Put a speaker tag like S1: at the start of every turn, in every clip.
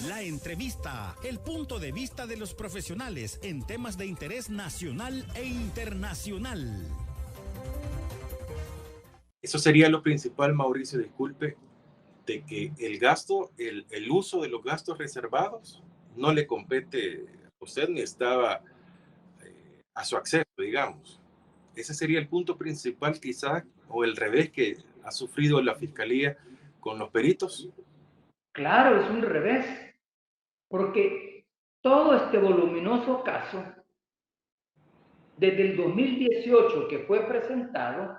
S1: La entrevista, el punto de vista de los profesionales en temas de interés nacional e internacional.
S2: Eso sería lo principal, Mauricio, disculpe, de que el gasto, el uso de los gastos reservados no le compete a usted ni estaba a su acceso, digamos. Ese sería el punto principal quizás, o el revés que ha sufrido la Fiscalía con los peritos.
S3: Claro, es un revés, porque todo este voluminoso caso, desde el 2018 que fue presentado,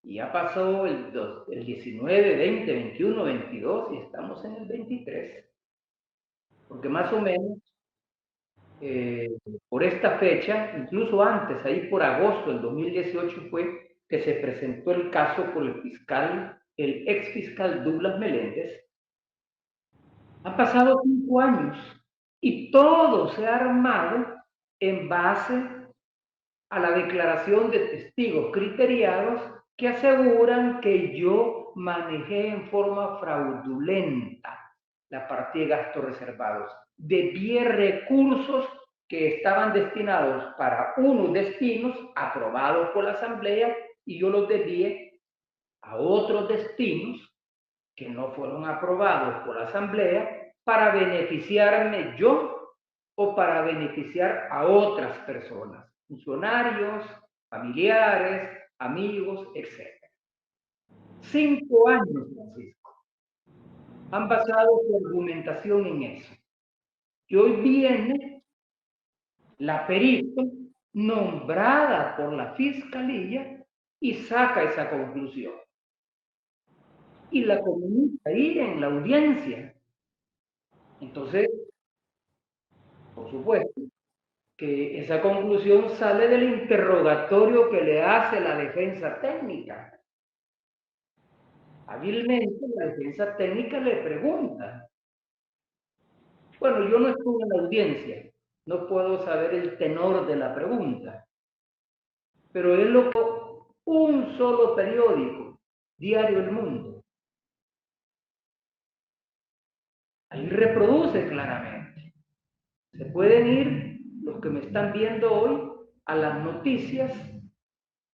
S3: y ya pasó el 19, 20, 21, 22 y estamos en el 23, porque más o menos por esta fecha, incluso antes, ahí por agosto del 2018 fue que se presentó el caso por el ex fiscal Douglas Meléndez. Han pasado 5 años y todo se ha armado en base a la declaración de testigos criteriados que aseguran que yo manejé en forma fraudulenta la partida de gastos reservados. Desvié recursos que estaban destinados para unos destinos aprobados por la Asamblea y yo los desvié a otros destinos que no fueron aprobados por la Asamblea para beneficiarme yo o para beneficiar a otras personas, funcionarios, familiares, amigos, etc. 5 años, Francisco, han basado su argumentación en eso. Y hoy viene la perito nombrada por la Fiscalía y saca esa conclusión. Y la comunica ahí en la audiencia. Entonces, por supuesto, que esa conclusión sale del interrogatorio que le hace la defensa técnica. Hábilmente, la defensa técnica le pregunta. Bueno, yo no estuve en la audiencia, no puedo saber el tenor de la pregunta, pero es lo que un solo periódico, Diario El Mundo, ahí reproduce claramente. Se pueden ir, los que me están viendo hoy, a las noticias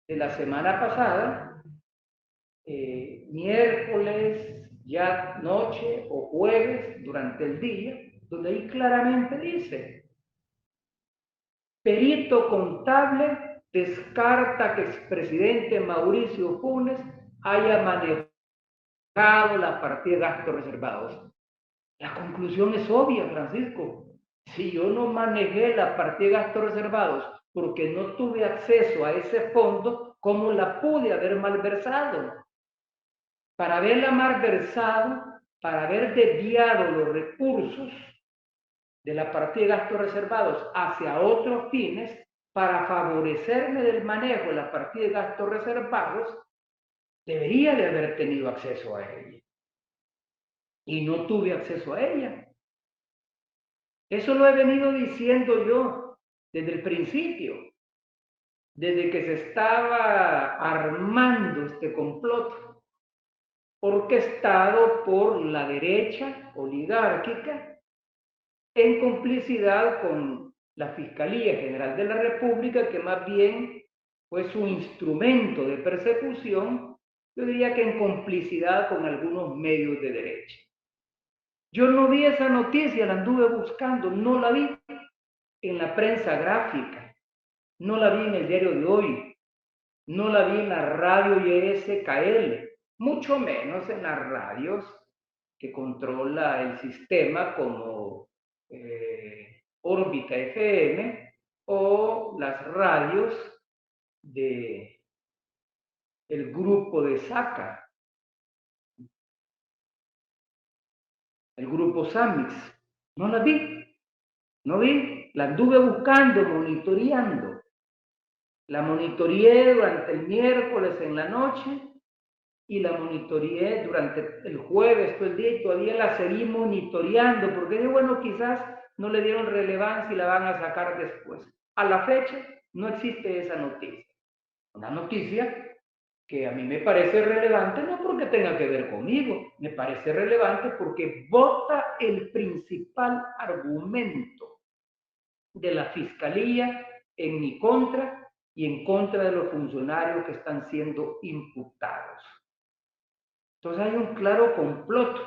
S3: de la semana pasada, miércoles, ya noche o jueves, durante el día, donde ahí claramente dice: perito contable descarta que expresidente Mauricio Funes haya manejado la partida de gastos reservados. La conclusión es obvia, Francisco. Si yo no manejé la partida de gastos reservados porque no tuve acceso a ese fondo, ¿cómo la pude haber malversado? Para haberla malversado, para haber desviado los recursos de la partida de gastos reservados hacia otros fines, para favorecerme del manejo de la partida de gastos reservados, debería de haber tenido acceso a ella. Y no tuve acceso a ella. Eso lo he venido diciendo yo desde el principio, desde que se estaba armando este complot orquestado por la derecha oligárquica en complicidad con la Fiscalía General de la República, que más bien fue su instrumento de persecución, yo diría que en complicidad con algunos medios de derecha. Yo no vi esa noticia, la anduve buscando, no la vi en la prensa gráfica, no la vi en el Diario de Hoy, no la vi en la radio YSKL, mucho menos en las radios que controla el sistema como Órbita FM o las radios del grupo de SACA, el grupo SAMIX. No la vi, no vi, la anduve buscando, monitoreando. La monitoreé durante el miércoles en la noche y la monitoreé durante el jueves todo el día y todavía la seguí monitoreando porque bueno, quizás no le dieron relevancia y la van a sacar después. A la fecha no existe esa noticia. Una noticia que a mí me parece relevante no porque tenga que ver conmigo, me parece relevante porque vota el principal argumento de la Fiscalía en mi contra y en contra de los funcionarios que están siendo imputados. Entonces hay un claro complot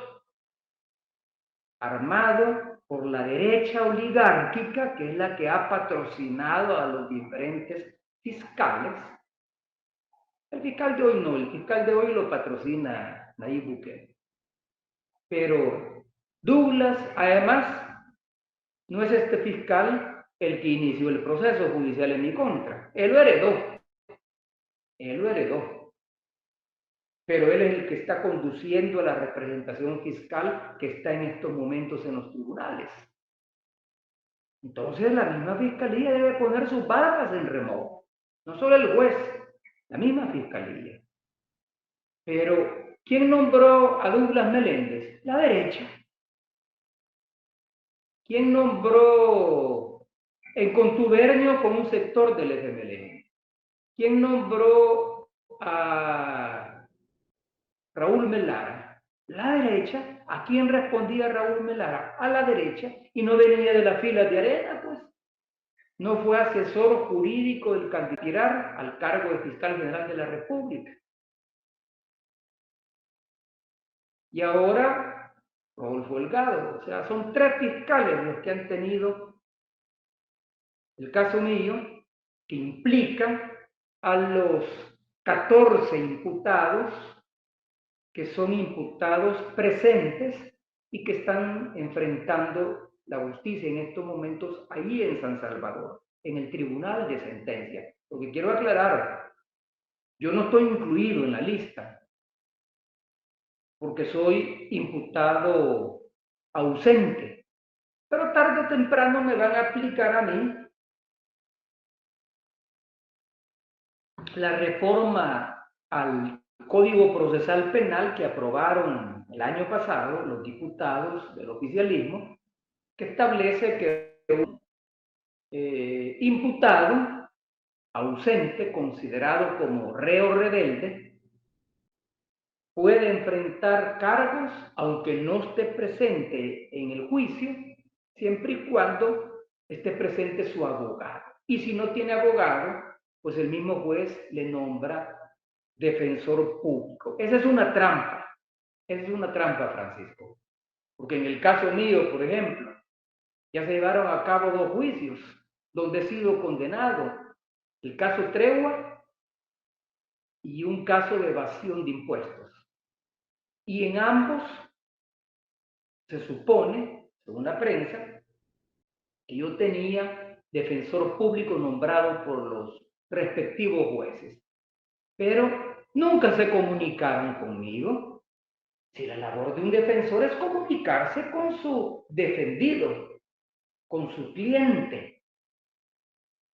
S3: armado por la derecha oligárquica, que es la que ha patrocinado a los diferentes fiscales. El fiscal de hoy no, el fiscal de hoy lo patrocina Nayib Bukele. Pero Douglas, además, no es este fiscal el que inició el proceso judicial en mi contra. Él lo heredó. Pero él es el que está conduciendo a la representación fiscal que está en estos momentos en los tribunales. Entonces la misma fiscalía debe poner sus barbas en remojo. No solo el juez, la misma fiscalía. Pero, ¿quién nombró a Douglas Meléndez? La derecha. ¿Quién nombró en contubernio con un sector del FMLN? ¿Quién nombró a Raúl Melara? La derecha. ¿A quién respondía Raúl Melara? A la derecha. Y no venía de las filas de Arena, pues. No fue asesor jurídico del candidato al cargo de fiscal general de la República. Y ahora, Rodolfo Delgado. O sea, son 3 fiscales los que han tenido el caso mío, que implica a los 14 imputados, que son imputados presentes y que están enfrentando la justicia en estos momentos ahí en San Salvador, en el tribunal de sentencia. Porque quiero aclarar, yo no estoy incluido en la lista, porque soy imputado ausente, pero tarde o temprano me van a aplicar a mí la reforma al Código Procesal Penal que aprobaron el año pasado los diputados del oficialismo, que establece que un imputado ausente, considerado como reo rebelde, puede enfrentar cargos aunque no esté presente en el juicio, siempre y cuando esté presente su abogado. Y si no tiene abogado, pues el mismo juez le nombra defensor público. Esa es una trampa, Francisco. Porque en el caso mío, por ejemplo, ya se llevaron a cabo 2 juicios donde he sido condenado. El caso Tregua y un caso de evasión de impuestos. Y en ambos se supone, según la prensa, que yo tenía defensor público nombrado por los respectivos jueces. Pero nunca se comunicaron conmigo. Si la labor de un defensor es comunicarse con su defendido, con su cliente,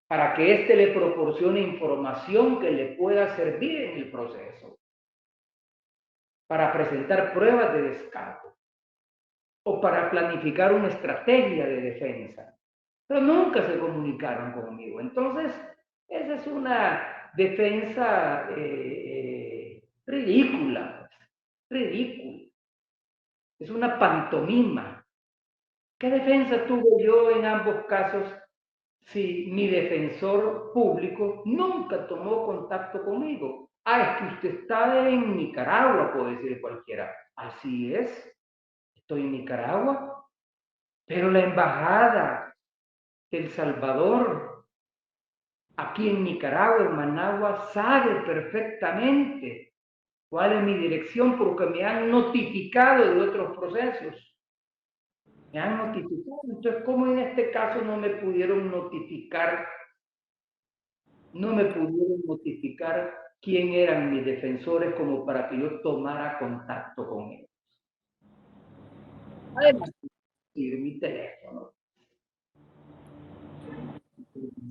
S3: para que éste le proporcione información que le pueda servir en el proceso, para presentar pruebas de descargo o para planificar una estrategia de defensa. Pero nunca se comunicaron conmigo. Entonces, esa es una defensa ridícula. Ridícula. Es una pantomima. ¿Qué defensa tuve yo en ambos casos si mi defensor público nunca tomó contacto conmigo? Es que usted está en Nicaragua, puede decir cualquiera. Así es, estoy en Nicaragua, pero la embajada de El Salvador, aquí en Nicaragua, en Managua, sabe perfectamente cuál es mi dirección porque me han notificado de otros procesos. Me han notificado. Entonces, ¿cómo en este caso no me pudieron notificar? No me pudieron notificar quién eran mis defensores como para que yo tomara contacto con ellos. Además, mi teléfono.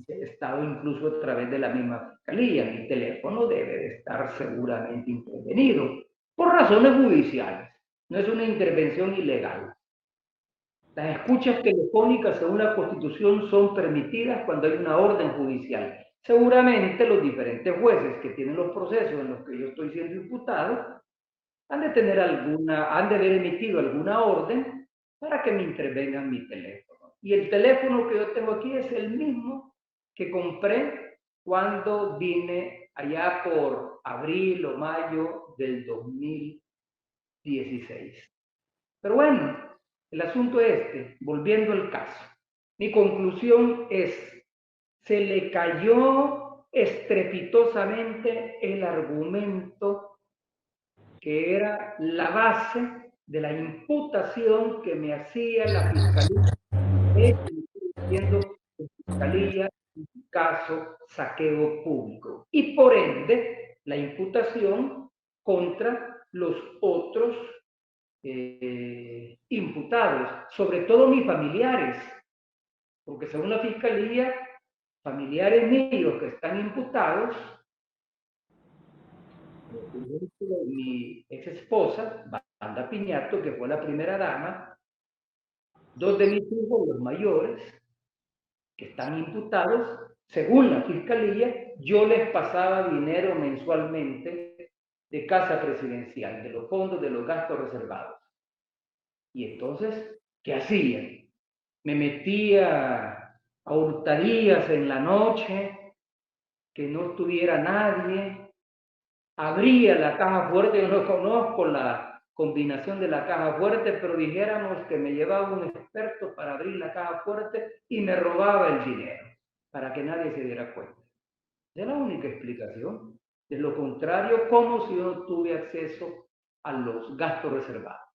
S3: El Estado, incluso a través de la misma fiscalía, mi teléfono debe de estar seguramente intervenido por razones judiciales. No es una intervención ilegal. Las escuchas telefónicas según la Constitución son permitidas cuando hay una orden judicial. Seguramente los diferentes jueces que tienen los procesos en los que yo estoy siendo imputado han de haber emitido alguna orden para que me intervengan mi teléfono. Y el teléfono que yo tengo aquí es el mismo que compré cuando vine allá por abril o mayo del 2016. Pero bueno, el asunto es volviendo al caso. Mi conclusión es, se le cayó estrepitosamente el argumento que era la base de la imputación que me hacía la Fiscalía, siendo Fiscalía en caso saqueo público. Y por ende, la imputación contra los otros imputados, sobre todo mis familiares, porque según la Fiscalía, familiares míos que están imputados, mi ex esposa, Wanda Piñato, que fue la primera dama, dos de mis hijos, los mayores, que están imputados, según la Fiscalía, yo les pasaba dinero mensualmente de casa presidencial, de los fondos de los gastos reservados. Y entonces, ¿qué hacía? Me metía a hurtadillas en la noche, que no estuviera nadie, abría la caja fuerte. Yo no conozco la combinación de la caja fuerte, pero dijéramos que me llevaba un experto para abrir la caja fuerte y me robaba el dinero, para que nadie se diera cuenta. Es la única explicación. De lo contrario, como si yo no tuve acceso a los gastos reservados.